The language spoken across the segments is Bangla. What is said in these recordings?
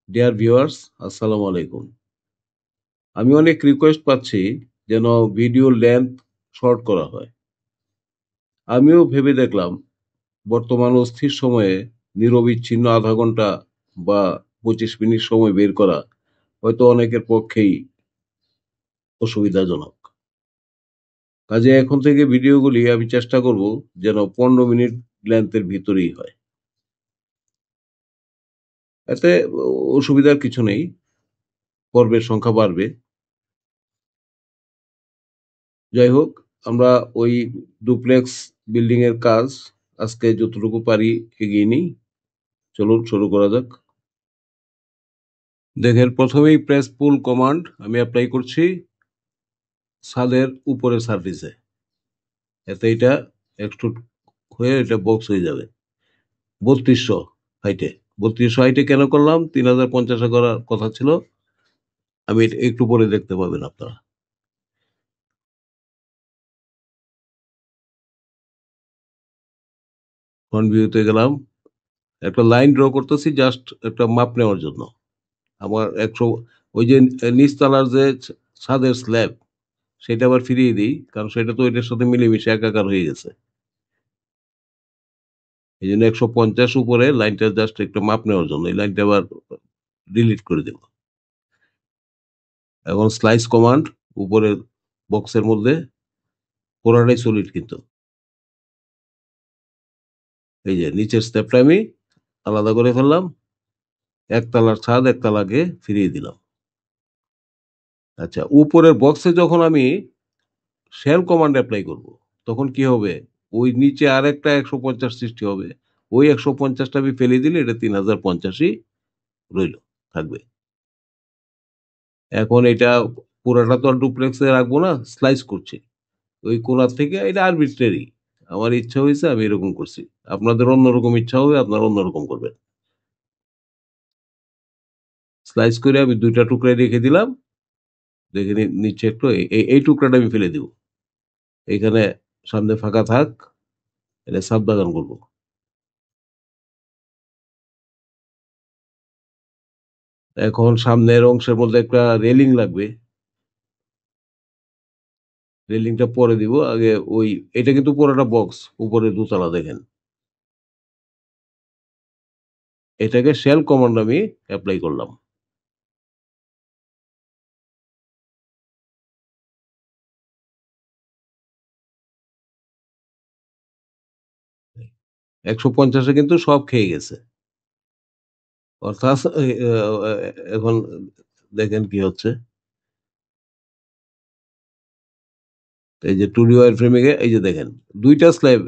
ডিয়ার ভিউয়ার্স, আসসালামু আলাইকুম। আমি অনেক রিকোয়েস্ট পাচ্ছি যেন ভিডিও লেন্থ শর্ট করা হয়। আমিও ভেবে দেখলাম বর্তমান অস্থির সময়ে নিরবিচ্ছিন্ন আধা ঘন্টা বা 25 মিনিট সময় বের করা হয়তো অনেকের পক্ষেই অসুবিধাজনক। কাজে এখন থেকে ভিডিওগুলি আমি চেষ্টা করব যেন 15 মিনিট লেন্থের ভিতরেই হয়। এতে অসুবিধার কিছু নেই, পর্বের সংখ্যা বাড়বে। যাই হোক, আমরা ওই ডুপ্লেক্স বিল্ডিং এর কাজ আজকে যতটুকু পারি এগিয়ে নিই। চলুন শুরু করা যাক। দেখেন, প্রথমেই প্রেস পুল কমান্ড আমি অ্যাপ্লাই করছি ছাদের উপরে সার্ভিসে। এতে এটা এক্সট্রুড হয়ে এটা বক্স হয়ে যাবে 3200 হাইটে। 3200 হাইটে কেন করলাম? 3050 করার কথা ছিল। আমি এটা একটু পরে দেখতে পাবেন আপনারা। ফ্রন্ট ভিউতে গেলাম, একটা লাইন ড্র করতেছি জাস্ট একটা মাপ নেওয়ার জন্য। আমার 100, ওই যে নিচতলার যে ছাদের স্ল্যাব, সেটা আবার ফিরিয়ে দিই, কারণ সেটা তো এটার সাথে মিলেমিশে একাকার হয়ে গেছে। এই জন্য 150 উপরে লাইনটা জাস্ট একটু মাপ নেওয়ার জন্য এই লাইনটা আবার ডিলিট করে দেব। এখন স্লাইস কমান্ড উপরে বক্সের মধ্যে, পুরাটাই সলিড কিন্তু। এই যে নিচের স্টেপটা আমি আলাদা করে ফেললাম, একতলার ছাদ একতলাকে ফিরিয়ে দিলাম। আচ্ছা, উপরের বক্সে যখন আমি শেল কমান্ড অ্যাপ্লাই করব, তখন কি হবে? ওই নিচে আর একটা 150 সৃষ্টি হবে। ওই 150টা আমি ফেলে দিলে এটা 3050ই রইল, থাকবে। এখন এটা পুরাটা তো আর ডুপ্লেক্সে রাখবো না, স্লাইস করছি ওই কোণার থেকে। এটা আরবিট্রারি, আমার ইচ্ছা হয়েছে আমি এরকম করছি। আপনাদের অন্যরকম ইচ্ছা হবে, আপনারা অন্যরকম করবেন। স্লাইস করে আমি দুইটা টুকরায় রেখে দিলাম। দেখে নিচ্ছে একটু, এই টুকরাটা আমি ফেলে দিব। এখানে সামনে ফাঁকা থাক, এটা সাব বাগান করবো। এখন সামনের অংশের মধ্যে একটা রেলিং লাগবে। রেলিংটা পরে দিব আগে। ওই, এটা কিন্তু পুরোটা বক্স, উপরে দোতলা দেখেন। এটাকে শেল কমান্ড আমি অ্যাপ্লাই করলাম। 150-এ কিন্তু সব খেয়ে গেছে। অর্থাৎ এখন দেখেন কি হচ্ছে। এই যে টু ডি ওয়ার ফ্রেমিং এ এই যে দেখেন, দুইটা স্ল্যাব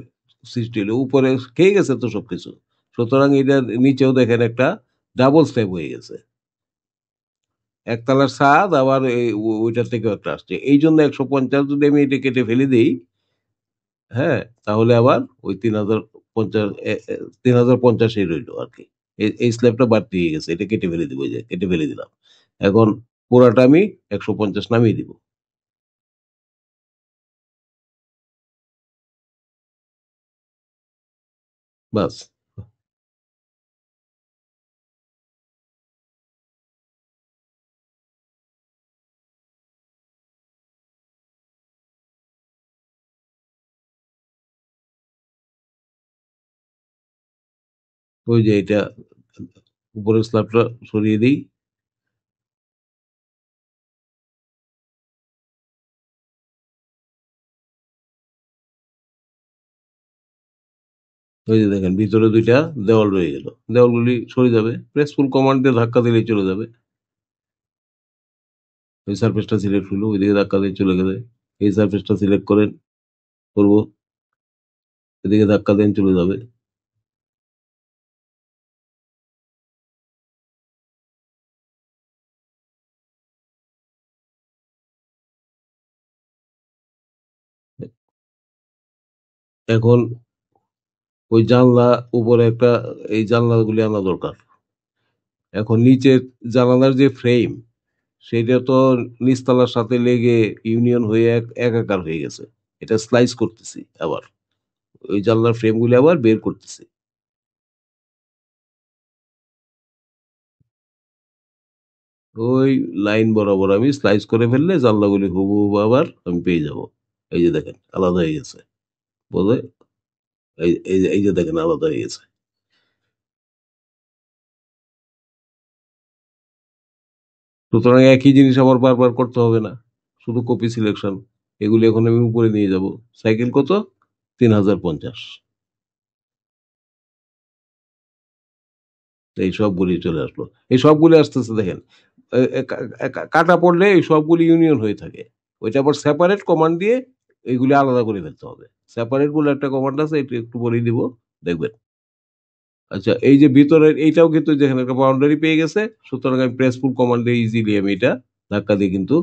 সৃষ্টি হলো, উপরে খেয়ে গেছে তো সবকিছু। সুতরাং এটা নিচেও দেখেন একটা ডাবল স্ল্যাব হয়ে গেছে। একতলার ছাদ আবার ওইটার থেকেও একটা আসছে। এই জন্য 150 যদি আমি এটা কেটে ফেলে দিই, হ্যাঁ, তাহলে আবার ওই 3050, 3050-ই রইলো আর কি। এই স্ল্যাবটা বাড়তি হয়ে গেছে, এটা কেটে ফেলে দিব। এই যে কেটে ফেলে দিলাম। এখন পুরাটা আমি 150 নামিয়ে দিব। বাস। ওই যে এটা উপরের স্ল্যাবটা সরিয়ে দিই। ওই যে দেখেন ভিতরে দুইটা দেওয়াল রয়ে গেল, দেওয়ালগুলি সরে যাবে, প্রেস ফুল কমান্ড দিয়ে ধাক্কা দিলেই চলে যাবে। ওই সারফেসটা সিলেক্ট হলো, ওইদিকে ধাক্কা দিয়ে চলে গেলে। এই সারফেসটা সিলেক্ট করেন, করবো, এদিকে ধাক্কা দেন চলে যাবে। এখন ওই জানলা উপরে একটা, এই জানলাগুলি আনা দরকার। এখন নিচের জানালার যে ফ্রেম, সেটা তো নিচতলার সাথে লেগে ইউনিয়ন হয়ে একাকার হয়ে গেছে। এটা স্লাইস করতেছি আবার, ওই জানলার ফ্রেমগুলি আবার বের করতেছি। ওই লাইন বরাবর আমি স্লাইস করে ফেললে জানলাগুলি হুবহু আবার আমি পেয়ে যাব। এই যে দেখেন আলাদা হয়ে গেছে, বোঝে? এই যে দেখেন আলাদা হয়ে গেছে। সুতরাং একই জিনিস আমার বারবার করতে হবে না, শুধু কপি সিলেকশন। এগুলি এখন আমি উপরে নিয়ে যাব। সাইকেল কত? 3050। এই সবগুলি চলে আসলো। এই সবগুলি আসতেছে দেখেন। কাটা পড়লে এই সবগুলি ইউনিয়ন হয়ে থাকে। ওইটা আবার সেপারেট কমান্ড দিয়ে এইগুলি আলাদা করে ফেলতে হবে। সেপারেট বলে একটা কমান্ড আছে, এটা একটু বলেই দিব, দেখবেন। আচ্ছা, এই যে ভিতরের এইটাও কিন্তু যেখানে একটা বাউন্ডারি পেয়ে গেছে, সুতরাং আমি প্রেসফুল কমান্ড দিয়ে ইজিলি আমি এটা ধাক্কা দিয়ে কিন্তু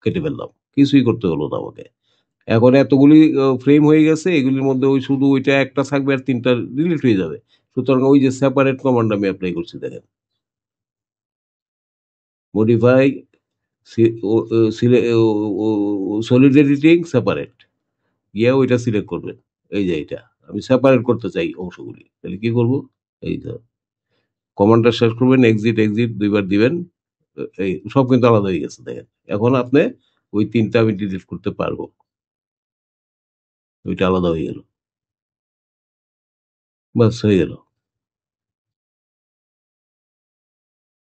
কেটে ফেললাম। কিছুই করতে হলো না আমাকে। এখন এতগুলি ফ্রেম হয়ে গেছে, এগুলির মধ্যে ওই শুধু ওইটা একটা থাকবে আর তিনটা ডিলিট হয়ে যাবে। সুতরাং ওই যে সেপারেট কমান্ড আমি অ্যাপ্লাই করছি দেখেন। মডিফাই সলিড এডিটিং সেপারেট, গিয়ে ওইটা সিলেক্ট করবেন। এই যে এটা আমি সেপারেট করতে চাই অংশগুলি, তাহলে কি করব? এই তো কমান্ডটা শেষ করবেন, এক্সিট এক্সিট দুইবার দিবেন। এই সব কিন্তু আলাদা হয়ে গেছে দেখেন। এখন আপনি ওই তিনটা আমি ডিলিট করতে পারবো, ওইটা আলাদা হয়ে গেল। বাস হয়ে গেল।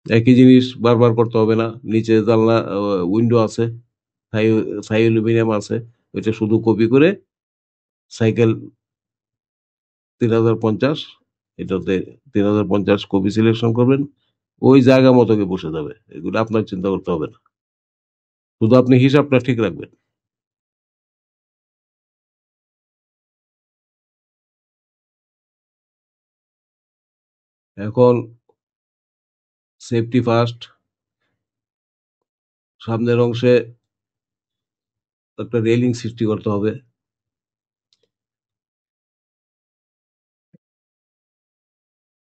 একই জিনিস বারবার করতে হবে না। নিচে জানলা উইন্ডো আছে, থাই থাই অ্যালুমিনিয়াম আছে, ওইটা শুধু কপি করে সাইকেল 3050, এটাতে 3050 কপি সিলেকশন করবেন। ওই জায়গা মতো বসে যাবে, এগুলো আপনার চিন্তা করতে হবে না, শুধু আপনি হিসাবটা ঠিক রাখবেন। এখন সেফটি ফার্স্ট, সামনের অংশে একটা রেলিং সৃষ্টি করতে হবে।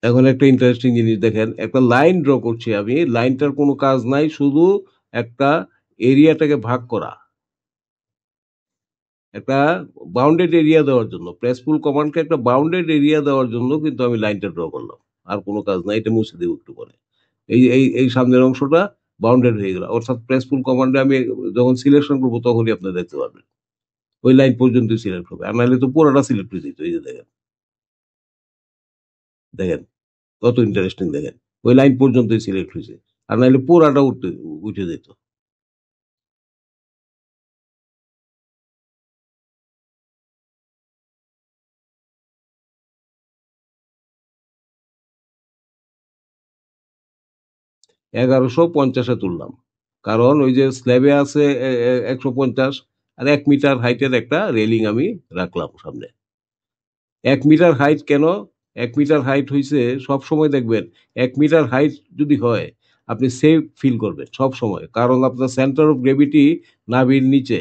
এখন একটা ইন্টারেস্টিং জিনিস দেখেন, একটা লাইন ড্র করছি আমি, লাইনটার কোনো কাজ নাই, শুধু একটা এরিয়াটাকে ভাগ করা, একটা বাউন্ডেড এরিয়া দেওয়ার জন্য, প্রেসফুল কমান্ডকে একটা বাউন্ডেড এরিয়া দেওয়ার জন্য কিন্তু আমি লাইনটা ড্র করলাম। আর কোনো কাজ নাই, এটা মুছে দেবো একটু পরে। এই সামনের অংশটা বাউন্ডেড হয়ে গেল, অর্থাৎ প্রেসফুল কমান্ডে আমি যখন সিলেকশন করবো তখনই আপনি দেখতে পারবেন ওই লাইন পর্যন্ত সিলেক্ট হবে, আর নাহলে তো পুরোটা সিলেক্ট হয়ে যেত। এই যে দেখেন, দেখেন কত ইন্টারেস্টিং দেখেন, ওই লাইন পর্যন্তই সিলেক্ট হয়েছে, আর নাহলে পুরাটা উঠে যেত। 1150-এ তুললাম, কারণ ওই যে স্ল্যাবে আছে 150, আর 1 মিটার হাইটের একটা রেলিং আমি রাখলাম সামনে। 1 মিটার হাইট কেন? 1 মিটার হাইট হয়েছে, সব সময় দেখবেন 1 মিটার হাইট যদি হয় আপনি সেফ ফিল করবেন সব সময়, কারণ আপনার সেন্টার অফ গ্রেভিটি নাভির নিচে,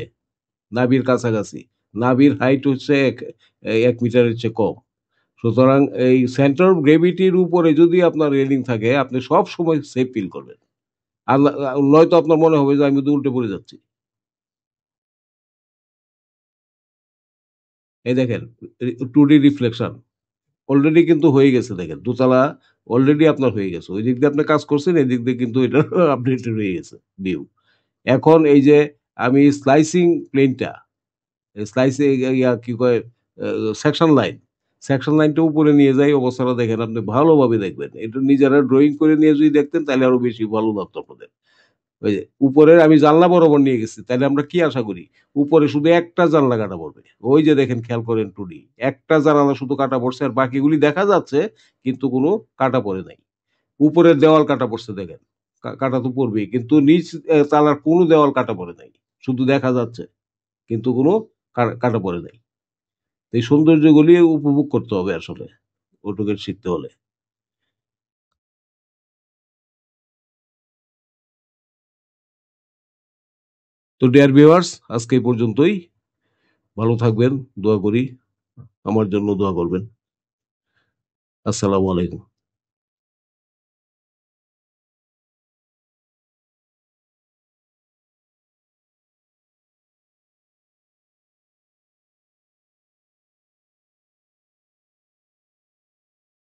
নাভির কাছাকাছি। নাভির হাইট হচ্ছে 1 মিটারের চেয়ে কম। সুতরাং এই সেন্টার অফ গ্রেভিটির উপরে যদি আপনার রেলিং থাকে, আপনি সব সময় সেফ ফিল করবেন। আর নয়তো আপনার মনে হবে যে আমি তো উল্টে পড়ে যাচ্ছি। এই দেখেন 2D রিফ্লেকশন অলরেডি কিন্তু হয়ে গেছে দেখেন, দোতলা অলরেডি আপনার হয়ে গেছে, ওই দিক দিয়ে আপনি কাজ করছেন, এই দিক দিয়ে কিন্তু এটা আপডেটেড হয়ে গেছে ভিউ। এখন এই যে আমি স্লাইসিং প্লেনটা, স্লাইসে ইয়া কি কয়, সেকশন লাইন, সেকশন লাইনটা উপরে নিয়ে যাই, অবস্থাটা দেখেন, আপনি ভালোভাবে দেখবেন। এটা নিজেরা ড্রয়িং করে নিয়ে যদি দেখতেন তাহলে আরো বেশি ভালো লাগতো আপনাদের। ওই যে উপরের আমি জানলা বরাবর নিয়ে গেছি, তাহলে আমরা কি আশা করি? উপরে শুধু একটা জানলা কাটা পড়বে। ওই যে দেখেন, খেয়াল করেন 2D, একটা জানালা শুধু কাটা পড়ছে, আর বাকিগুলি দেখা যাচ্ছে কিন্তু কোনো কাটা পড়ে নাই। উপরের দেওয়াল কাটা পড়ছে দেখেন, কাটা তো পড়বেই, কিন্তু নিচ তালার কোনো দেওয়াল কাটা পড়ে নাই, শুধু দেখা যাচ্ছে কিন্তু কোনো কাটা পড়ে নাই। এই সৌন্দর্যগুলি উপভোগ করতে হবে আসলে অটোক্যাড শিখতে হলে। তো ডিয়ার ভিউয়ার্স, আজকে এই পর্যন্তই। ভালো থাকবেন, দোয়া করি, আমার জন্য দোয়া করবেন। আসসালামু আলাইকুম।